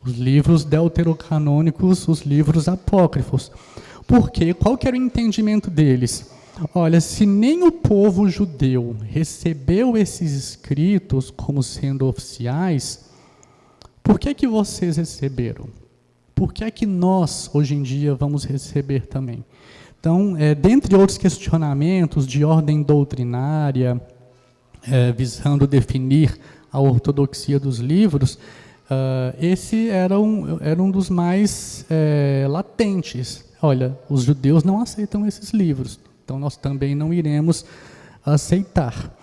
os livros deuterocanônicos, os livros apócrifos. Porque qual que era o entendimento deles? Olha, se nem o povo judeu recebeu esses escritos como sendo oficiais, por que vocês receberam? Por que nós, hoje em dia, vamos receber também? Então, dentre outros questionamentos de ordem doutrinária, visando definir a ortodoxia dos livros, esse era um dos mais latentes. Olha, os judeus não aceitam esses livros, então nós também não iremos aceitar.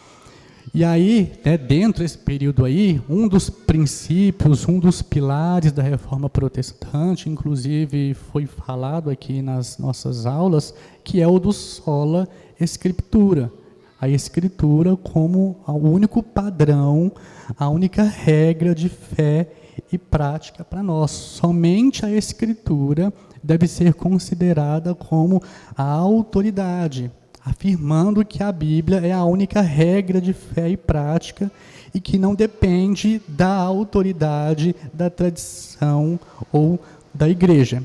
E aí, dentro desse período aí, um dos princípios, um dos pilares da Reforma Protestante, inclusive foi falado aqui nas nossas aulas, que é o do sola scriptura. A Escritura como o único padrão, a única regra de fé e prática para nós. Somente a Escritura deve ser considerada como a autoridade, afirmando que a Bíblia é a única regra de fé e prática e que não depende da autoridade, da tradição ou da igreja.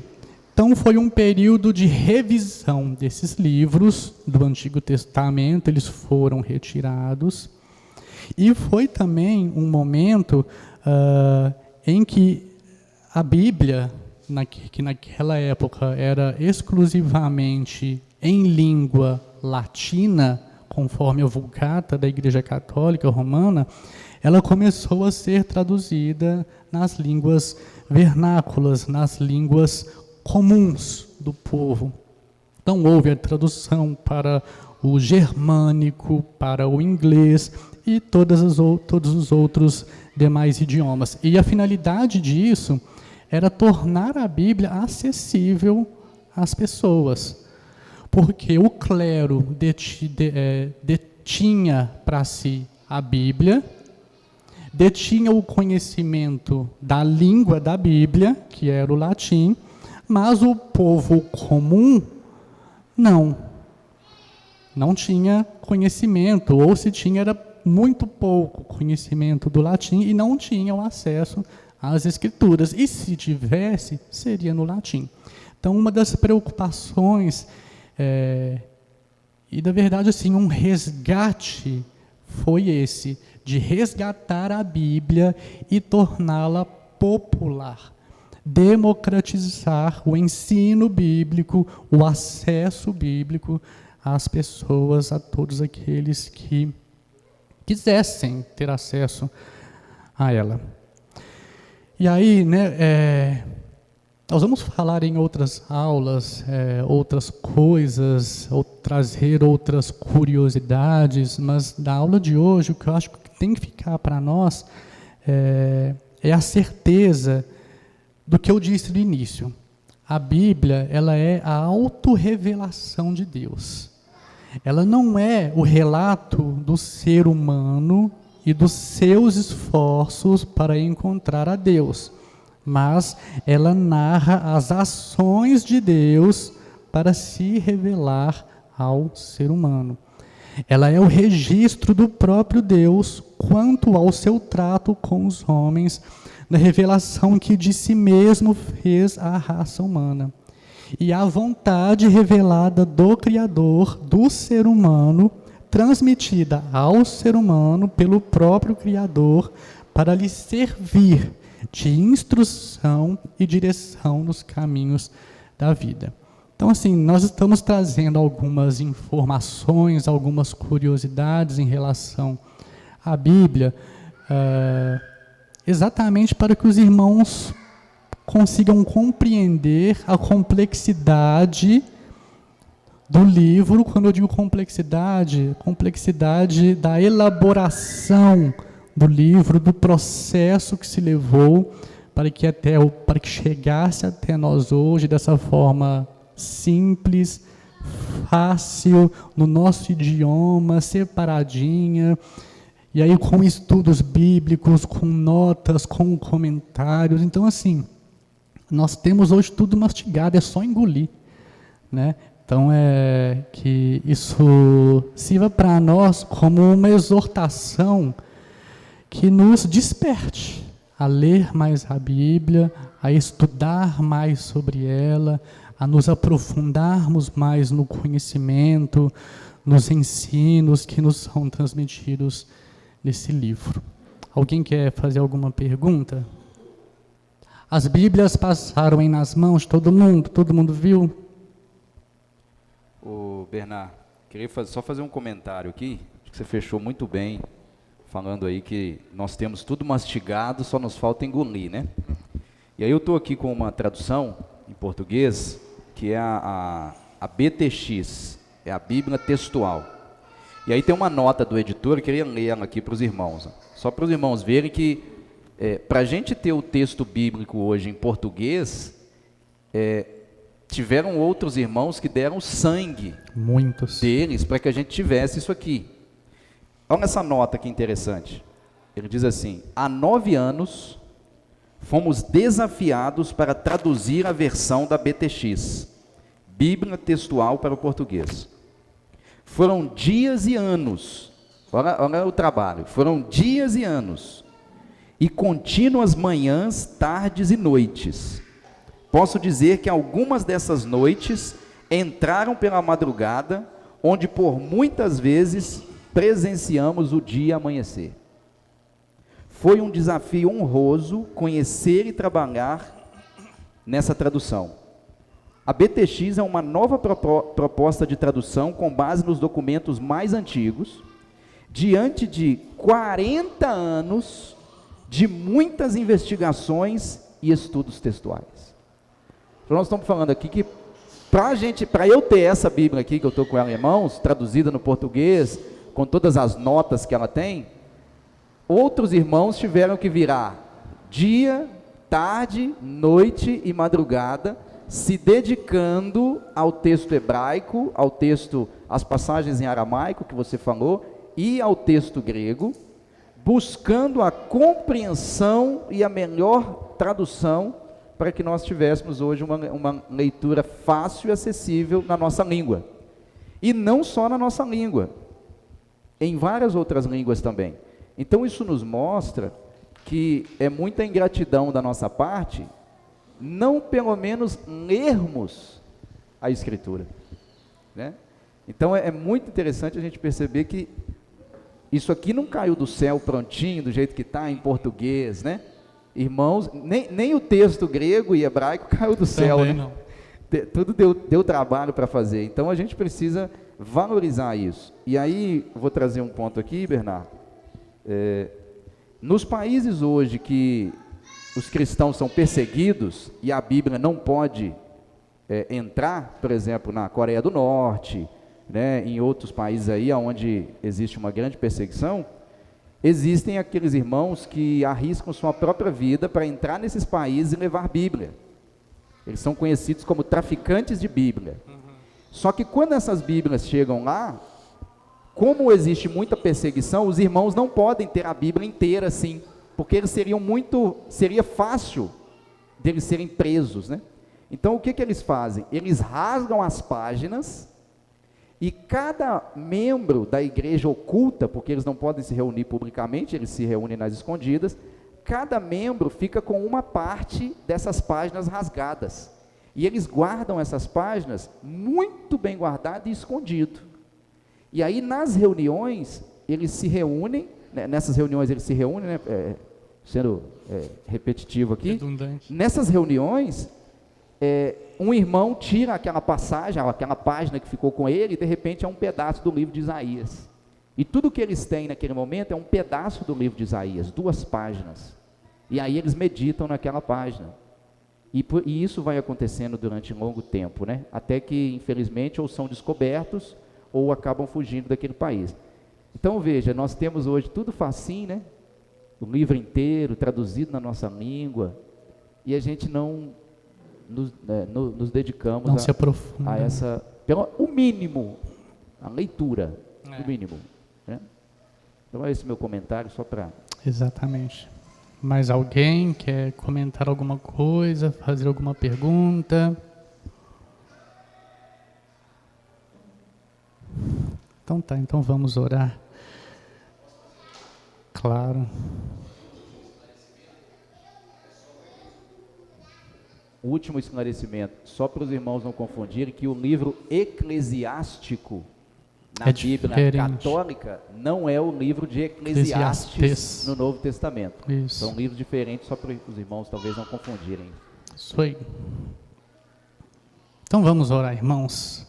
Então foi um período de revisão desses livros do Antigo Testamento, eles foram retirados, e foi também um momento em que a Bíblia, que naquela época era exclusivamente em língua latina, conforme a Vulgata da Igreja Católica Romana, ela começou a ser traduzida nas línguas vernáculas, nas línguas comuns do povo. Então houve a tradução para o germânico, para o inglês e todos os outros demais idiomas. E a finalidade disso era tornar a Bíblia acessível às pessoas. Porque o clero detinha para si a Bíblia, detinha o conhecimento da língua da Bíblia, que era o latim, mas o povo comum não tinha conhecimento, ou se tinha era muito pouco conhecimento do latim e não tinham acesso às Escrituras. E se tivesse, seria no latim. Então, uma das preocupações e, na verdade, assim, um resgate foi esse, de resgatar a Bíblia e torná-la popular, democratizar o ensino bíblico, o acesso bíblico às pessoas, a todos aqueles que quisessem ter acesso a ela. E aí, nós vamos falar em outras aulas, outras coisas, ou trazer outras curiosidades, mas na aula de hoje, o que eu acho que tem que ficar para nós é a certeza do que eu disse no início. A Bíblia, ela é a autorrevelação de Deus. Ela não é o relato do ser humano e dos seus esforços para encontrar a Deus, mas ela narra as ações de Deus para se revelar ao ser humano. Ela é o registro do próprio Deus quanto ao seu trato com os homens, da revelação que de si mesmo fez a raça humana. E a vontade revelada do Criador, do ser humano, transmitida ao ser humano pelo próprio Criador, para lhe servir de instrução e direção nos caminhos da vida. Então, assim, nós estamos trazendo algumas informações, algumas curiosidades em relação à Bíblia, exatamente para que os irmãos consigam compreender a complexidade do livro. Quando eu digo complexidade da elaboração do livro, do processo que se levou para que chegasse até nós hoje dessa forma simples, fácil, no nosso idioma, separadinha, e aí com estudos bíblicos, com notas, com comentários. Então, assim, nós temos hoje tudo mastigado, é só engolir, né? Então, que isso sirva para nós como uma exortação que nos desperte a ler mais a Bíblia, a estudar mais sobre ela, a nos aprofundarmos mais no conhecimento, nos ensinos que nos são transmitidos nesse livro. Alguém quer fazer alguma pergunta? As Bíblias passaram aí nas mãos de todo mundo viu? Ô Bernard, queria só fazer um comentário aqui, acho que você fechou muito bem, falando aí que nós temos tudo mastigado, só nos falta engolir, né? E aí eu estou aqui com uma tradução em português, que é a BTX, é a Bíblia Textual. E aí tem uma nota do editor, eu queria ler ela aqui para os irmãos, só para os irmãos verem que, para a gente ter o texto bíblico hoje em português, tiveram outros irmãos que deram sangue, muitos deles, para que a gente tivesse isso aqui. Olha essa nota que interessante. Ele diz assim: há 9 anos fomos desafiados para traduzir a versão da BTX, Bíblia Textual para o português. Foram dias e anos, olha o trabalho, foram dias e anos, e contínuas manhãs, tardes e noites. Posso dizer que algumas dessas noites entraram pela madrugada, onde por muitas vezes presenciamos o dia amanhecer. Foi um desafio honroso conhecer e trabalhar nessa tradução. A BTX é uma nova proposta de tradução com base nos documentos mais antigos, diante de 40 anos de muitas investigações e estudos textuais. Então nós estamos falando aqui que para eu ter essa Bíblia aqui, que eu estou com ela em mãos, traduzida no português, com todas as notas que ela tem, outros irmãos tiveram que virar dia, tarde, noite e madrugada, se dedicando ao texto hebraico, ao texto, às passagens em aramaico que você falou, e ao texto grego, buscando a compreensão e a melhor tradução para que nós tivéssemos hoje uma leitura fácil e acessível na nossa língua. E não só na nossa língua, em várias outras línguas também. Então isso nos mostra que é muita ingratidão da nossa parte não pelo menos lermos a Escritura, né? Então é muito interessante a gente perceber que isso aqui não caiu do céu prontinho, do jeito que está em português, né? Irmãos, nem o texto grego e hebraico caiu do céu, também, né? não. Tudo deu trabalho para fazer. Então a gente precisa valorizar isso. E aí, vou trazer um ponto aqui, Bernardo. Nos países hoje que os cristãos são perseguidos e a Bíblia não pode entrar, por exemplo, na Coreia do Norte, né, em outros países aí onde existe uma grande perseguição, existem aqueles irmãos que arriscam sua própria vida para entrar nesses países e levar Bíblia. Eles são conhecidos como traficantes de Bíblia. Só que quando essas Bíblias chegam lá, como existe muita perseguição, os irmãos não podem ter a Bíblia inteira assim, porque eles seria fácil deles serem presos, né? Então, o que eles fazem? Eles rasgam as páginas e cada membro da igreja oculta, porque eles não podem se reunir publicamente, eles se reúnem nas escondidas, cada membro fica com uma parte dessas páginas rasgadas. E eles guardam essas páginas muito bem guardadas e escondido. E aí, nas reuniões, eles se reúnem, né, nessas reuniões eles se reúnem, né, sendo repetitivo aqui, redundante. Nessas reuniões, um irmão tira aquela passagem, aquela página que ficou com ele, e de repente é um pedaço do livro de Isaías. E tudo que eles têm naquele momento é um pedaço do livro de Isaías, 2 páginas. E aí eles meditam naquela página. E isso vai acontecendo durante um longo tempo, né? Até que, infelizmente, ou são descobertos, ou acabam fugindo daquele país. Então, veja, nós temos hoje tudo facinho, né? O livro inteiro, traduzido na nossa língua, e a gente não nos dedicamos não se aprofunda. a essa, o mínimo, a leitura, o mínimo, né? Então, esse é meu comentário, só para... Exatamente. Mais alguém quer comentar alguma coisa, fazer alguma pergunta? Então tá, então vamos orar. Claro. O último esclarecimento, só para os irmãos não confundirem, que o livro eclesiástico na Bíblia católica não é o livro de Eclesiastes no Novo Testamento. Isso. São livros diferentes, só para os irmãos talvez não confundirem. Isso aí. Então vamos orar, irmãos.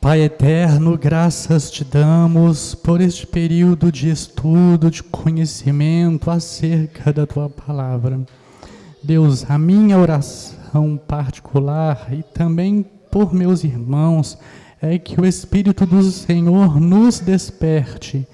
Pai eterno, graças te damos por este período de estudo, de conhecimento acerca da tua palavra. Deus, a minha oração particular e também por meus irmãos é que o Espírito do Senhor nos desperte,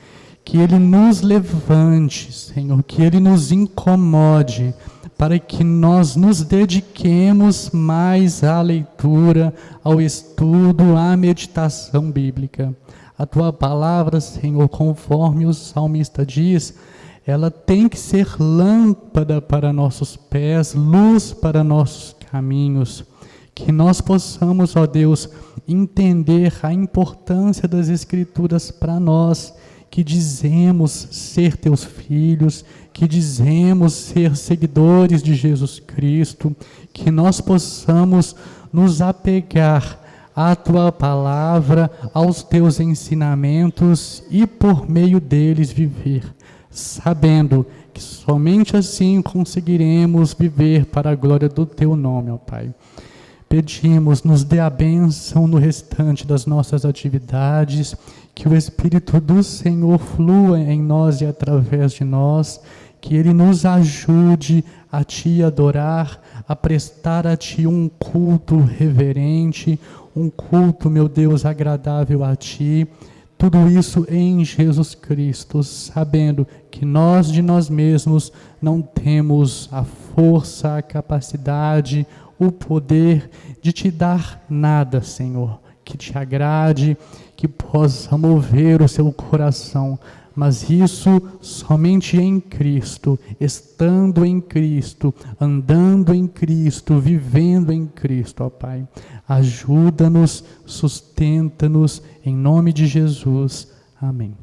que Ele nos levante, Senhor, que Ele nos incomode, para que nós nos dediquemos mais à leitura, ao estudo, à meditação bíblica. A tua palavra, Senhor, conforme o salmista diz, ela tem que ser lâmpada para nossos pés, luz para nossos caminhos. Que nós possamos, ó Deus, entender a importância das Escrituras para nós, que dizemos ser teus filhos, que dizemos ser seguidores de Jesus Cristo, que nós possamos nos apegar à tua palavra, aos teus ensinamentos e por meio deles viver, sabendo que somente assim conseguiremos viver para a glória do teu nome, ó Pai. Pedimos, nos dê a bênção no restante das nossas atividades, que o Espírito do Senhor flua em nós e através de nós, que Ele nos ajude a Te adorar, a prestar a Ti um culto reverente, um culto, meu Deus, agradável a Ti. Tudo isso em Jesus Cristo, sabendo que nós de nós mesmos não temos a força, a capacidade, o poder de Te dar nada, Senhor, que Te agrade, que possa mover o seu coração, mas isso somente em Cristo, estando em Cristo, andando em Cristo, vivendo em Cristo, ó Pai. Ajuda-nos, sustenta-nos, em nome de Jesus. Amém.